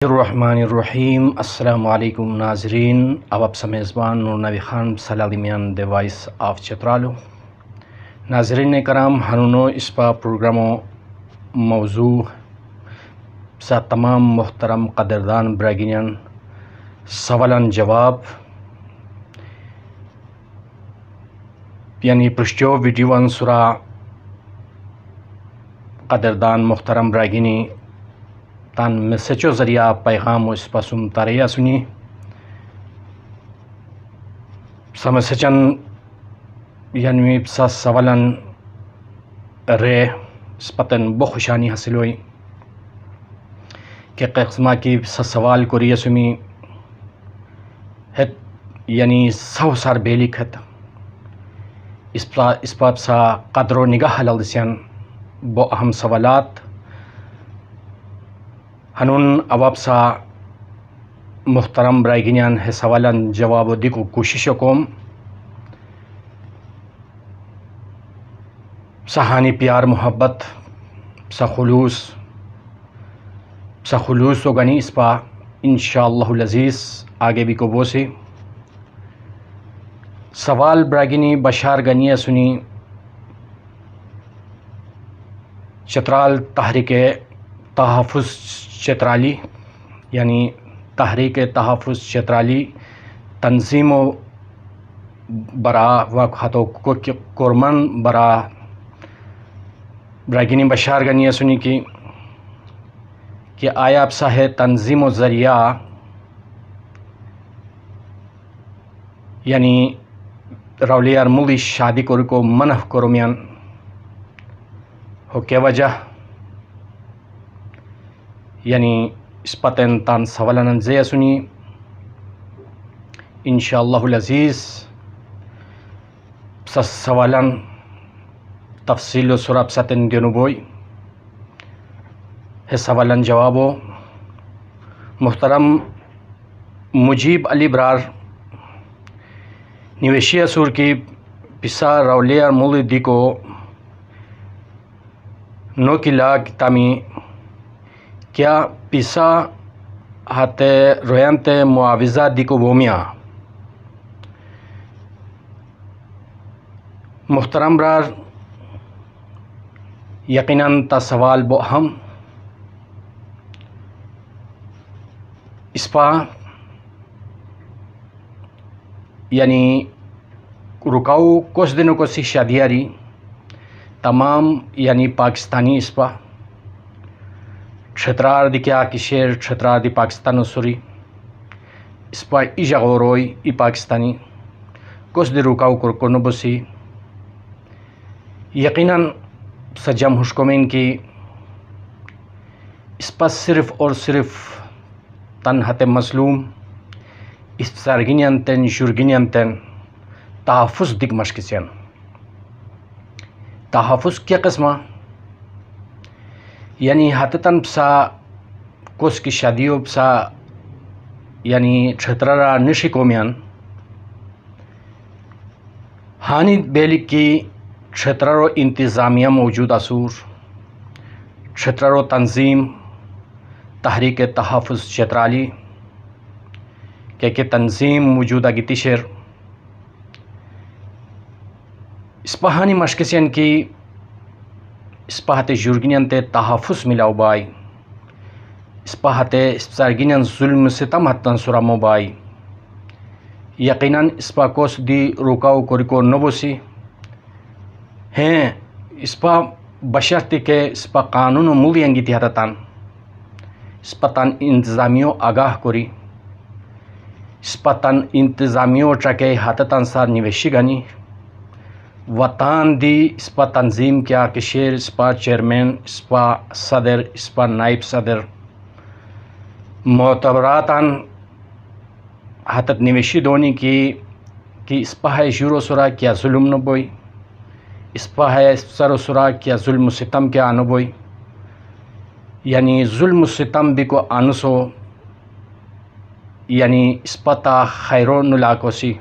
الرحمن الرحیم السلام علیکم ناظرین. اب آپ میزبان نور نبی خان سلالیمیان دی وائس آف چترالو. ناظرین کرام ہنونو اس پا پروگرامو موضوع سا تمام محترم قدردان براگینین سوالان جواب یعنی پرشتیو ویڈیوان سورا قدردان محترم براگینی تان مسجو ذریعہ پیغام و اس پاسم تاریا سنی سمسچن یعنی سا سوالن رے سپتن بخوشانی حاصل ہوئی کہ قسمہ کی سا سوال کو ریسمی ہت یعنی سو سار بیلک ہت اس پاپ سا قدر و نگاہ للدسیان بو اہم سوالات ہنون اواب سا محترم برائیگینیان ہے سوالان جواب دی کو کوشش کوم سہانی پیار محبت سا خلوص و گنی اس پا انشاءاللہ العزیز آگے بھی کو بوسی سوال برائیگینی بشار گنی سنی چترال تحریک تحفظ چترالی یعنی تحریک تحفظ چترالی تنظیم و برا وقتو کورمن برا براگینی بشار گنی سنی کی کہ آیا آپ سا ہے تنظیم و ذریعہ یعنی رولیار مولی شادی کو منع کرمیان ہو کے وجہ یعنی اس پتن تان سوالان زی سنی انشاءاللہ العزیز سوالان تفصیل و سراب ستن دینو بوئی ہے سوالان جوابو محترم مجیب علی برار نیوشی سور کی پسا رولیا مولی دی کو نو کلا تامی کیا پیسا ہاتے رویانتے معاوضہ دی کو بومیا محترم برار یقیناً تا سوال بو اہم اس پا یعنی رکاؤ کچھ دنوں کو سی شادیاری تمام یعنی پاکستانی اس پا چھترار دی کیا کشیر چھترار دی پاکستان سوری اس پا ای جغوروی ای پاکستانی کچھ دی رکاو کرکنو بسی یقیناً سجم حشکومین کی اس پا صرف اور صرف تنہت مظلوم اس سارگینیان تن جرگینیان تن تحفظ دیگ مشکسین تحفظ کیا قسمہ یعنی حتتاً پسا کس کی شادیوں پسا یعنی چھترارا نشی کومیان ہانی بیلک کی چھترارو انتظامیہ موجود اسور چھترارو تنظیم تحریک تحفظ چترالی کہ تنظیم موجودہ گیتی شیر اس پہانی مشکسین کی اس پاہتے جرگینین تے تحفظ ملاو بائی اس پاہتے اس سارگینین ظلم ستم حتن سرامو بائی یقیناً اس پا کوس دی روکاو کرکو نبوسی ہیں اس پا بشرتی کے اس پا قانون و مولی انگیتی حتتان اس پا تن انتظامیو آگاہ کری اس پا تن انتظامیو چکے حتتان سار نیوشی گنی وطان دی اس پا تنظیم کیا کشیر اس پا چیئرمین اس پا صدر اس پا نائب صدر معتبراتان حتت نوشی دونی کی کہ اس پا ہے جور و سرا کیا ظلم نبوئی اس پا ہے سر و سرا کیا ظلم و ستم کیا آنبوئی یعنی ظلم و ستم بھی کو آنسو یعنی اس پا تا خیرون نلاکو سی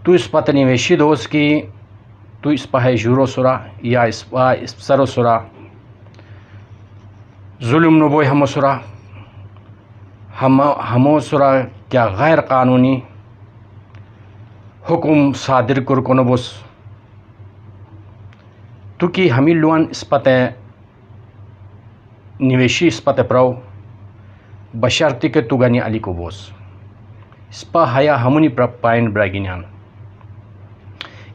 تو اس پا تنویشی دوست کی تو اس پا ہے جور و سرا یا اس پا سر و سرا ظلم نبوئی ہم سرا ہمو سرا کیا غیر قانونی حکم صادر کرکنو بس تو کی ہمی لوان اسپت نویشی اسپت پرو بشرطی کے تو گانی علی کو بوس اسپا ہیا ہمونی پائن براگینیان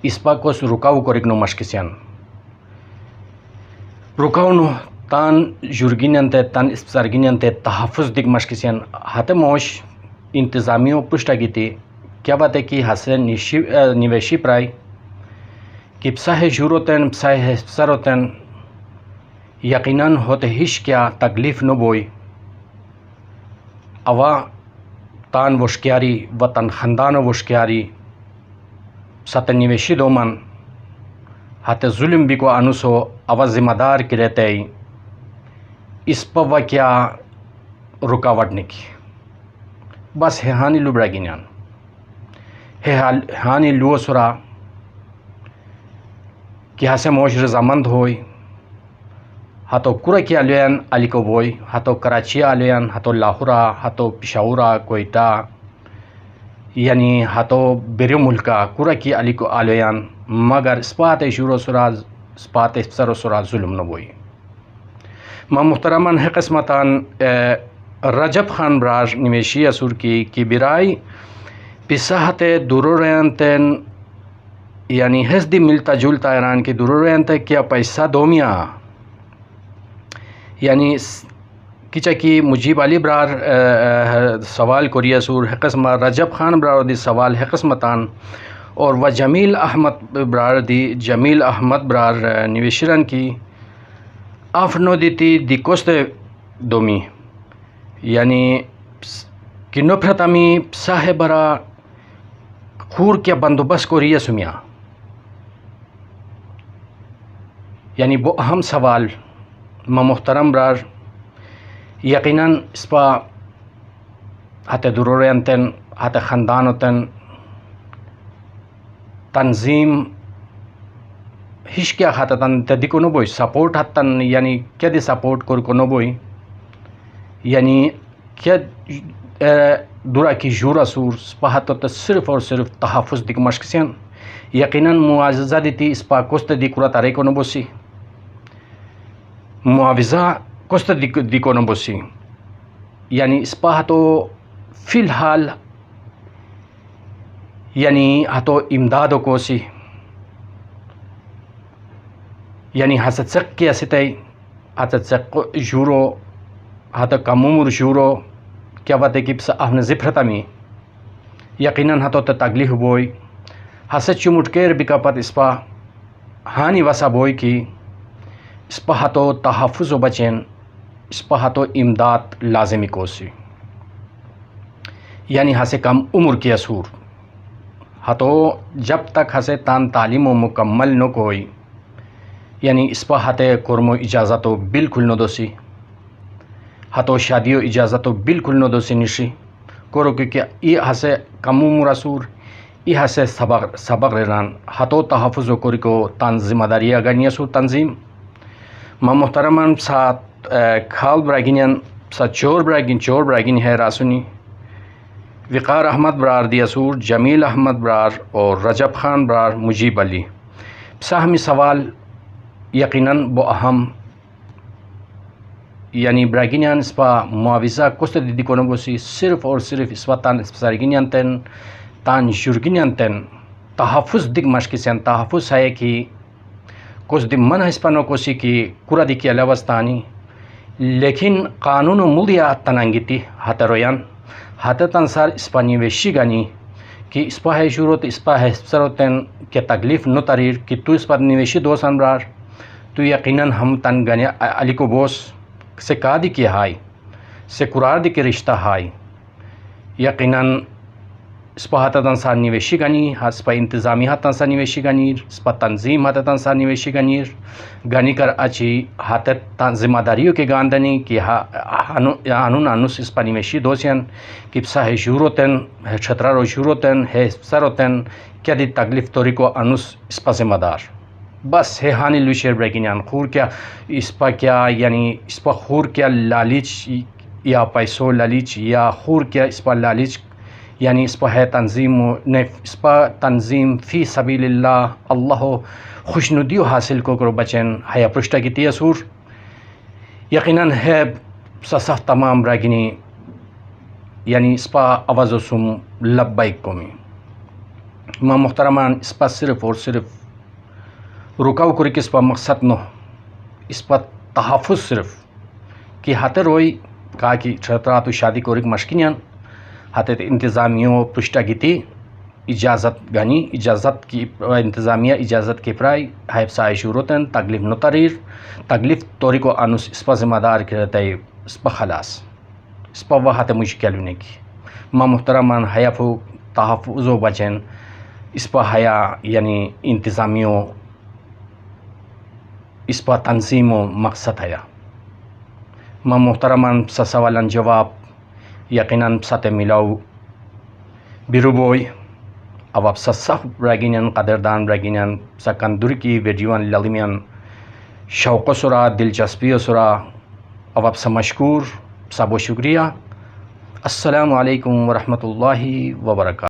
اسپا کوس رکاو کرکنو مشکسیان رکاو نو تان جرگینیان تے تان اسپسارگینیان تے تحفظ دیکھ مشکسیان ہاتھ موش انتظامیوں پشتا گیتی کیا بات ہے کہ ہسے نویشی پرائی کہ پساہ جوروتن پساہ سروتن یقیناً ہوتے ہش کیا تکلیف نو بوئی اوا تان وشکیاری و تن خاندان وشکیاری ست نویشی دومن ہاتھ ظلم بھی کو انوسو اوا ذمہ دار کی رہتے اس پا کیا رکاوٹ نکی بس ہے ہانی لو براگینیان ہے ہانی لو سرا کہ ہسے موش رضامند ہوئی ہاتھو کورا کیا لیان علی کو بوئی ہاتھو کراچی آلیان ہاتھو لاہورا ہاتھو پشاورا کوئٹہ یعنی ہاتھو بیرو ملکا کورا کی علی کو آلیان مگر اسپات شورو سرا اسپات سرو سرا ظلم نہ بوئی ما محترمان ہے قسمتان رجب خان برار نویشی اسور کی برائی پساہت درو ریانتن یعنی حس دی ملتا جلتا ایران کی درو ریانت کیا پیسہ دومیا یعنی کچا کی مجیب علی برار سوال کوریا سور ہے قسم رجب خان برار دی سوال ہے قسمتان اور و جمیل احمد برار دی جمیل احمد برار نویشران کی آفنو دیتی دی کوست دومی یعنی کنو پرتامی صاحب برا خور کیا بندوبست کوریا سمیا یعنی وہ اہم سوال ما محترم برار یقیناً اسپا ہاتھ درورینتن ہاتھ خاندانتن تنظیم ہش کیا خاتتن تدی کو نبوئی سپورٹ ہتن یعنی کیا دی سپورٹ کو نبوئی یعنی کیا دورا کی جورا سور اسپا ہاتھ صرف اور صرف تحفظ دیکھ مشکسین یقیناً معاوضہ دیتی اسپا کوست دی کورا تارے کو نبوسی معاوضہ کوست دی کو نبوسی یعنی اسپا ہاتھو فی الحال یعنی ہاتھو امدادو کوسی یعنی ہاتھ چک کیا سیتائی ہاتھ چک جورو ہاتھ کمومر جورو کیا بات ہے کہ پسا اہن زفرتا می یقیناً ہاتھو تگلیح بوئی ہاتھ چمٹکیر بکا پت اسپا ہانی وسا بوئی کی اسپا ہاتھو تحفظ و بچین اسپا ہاتھو امداد لازمی کوسی یعنی ہاسے کم عمر کی اسور ہاتھو جب تک ہاسے تان تعلیم و مکمل نو کوئی یعنی اسپا ہاتھے کرمو اجازتو بالکل نو دوسی ہاتھو شادیو اجازتو بالکل نو دوسی نشی کرو کیونکہ ای ہاسے کم عمر اسور ای ہاسے سبق ریران ہاتھو تحفظ و کوری کو تان ذمہ داری اگنی اسور تنظیم ما محترمان ساتھ کھال براگینیان سا چور براگین ہے راسونی وقار احمد برار دی اسور جمیل احمد برار اور رجب خان برار مجیب علی ساہمی سوال یقیناً وہ اہم یعنی براگینیان اسپا معاوضہ کوست دیدی کو نبوسی صرف اور صرف اسپا تان اسپسارگینیان تن تان جرگینیان تن تحفظ دیکھ مشکسیان تحفظ ہے کہ کچھ دی من ہسپانو کوسی کی کورا دی کی علاوستانی لیکن قانون و ملیا تنانگیتی ہاتھ رویان ہاتھ تنسار اسپا نیویشی گانی کہ اسپا ہے شروط اسپا ہے سروتن کہ تکلیف نو تریر کہ تو اسپا نیویشی دوسان برار تو یقیناً ہم تن گانی علی کو بوس سے کا دی کی ہائی سے قرار دی کی رشتہ ہائی یقیناً اسپا ہاتھ تنسار نیویشی گانی اسپا انتظامی ہاتھ تنسار نیویشی گانیر اسپا تنظیم ہاتھ تنسار نیویشی گانیر گانی کر اچھی ہاتھ ذمہ داریوں کے گاندنی کہ آنون آنوس اسپا نیویشی دوسین کہ پسا ہے شوروتن ہے چھترا رو شوروتن ہے سروتن کیا دی تکلیف توری کو آنوس اسپا ذمہ دار بس ہے ہانی لوشیر بریگینیان خور کیا اسپا کیا یعنی اسپا خور کیا لالچ یا پیسو لالچ یا خور کیا اس پر لالچ یعنی اس پر ہے تنظیم اس پر تنظیم فی سبیل اللہ خوشنودیو حاصل کو کرو بچن ہے پرشتہ کی تیسور یقیناً ہے سصف تمام راگنی یعنی اس پر آواز سم لبیک کو میں ماں محترمان اس پر صرف اور صرف رکاو کری کہ اس پر مقصد نو اس پر تحفظ صرف کہ ہاتھ روئی کہا کہ چھترات و شادی کو رک مشکینیاں ہاتھ انتظامیوں پرشتہ گیتی اجازت گانی اجازت کی انتظامیہ اجازت کی پرائی حیب سائے شروطن تکلیف نتریر تکلیف توری کو انوس اس پر ذمہ دار کے رہتا ہے اس پر خلاص اس پر وہ ہاتھ مشکل ہونے کی ماں محترمان حیف و تحفظ و بچن اس پر حیا یعنی انتظامیوں اس پر تنظیم و مقصد ہے ماں محترمان سوالن جواب یقیناً ساتھ ملاو بیروبوئی اب اب سصف راگینین قدردان راگینین سکندر کی ویڈیوان للمین شوق سرا دلچسپی سرا اب سا مشکور سب و شکریہ السلام علیکم ورحمۃ اللہ وبرکاتہ.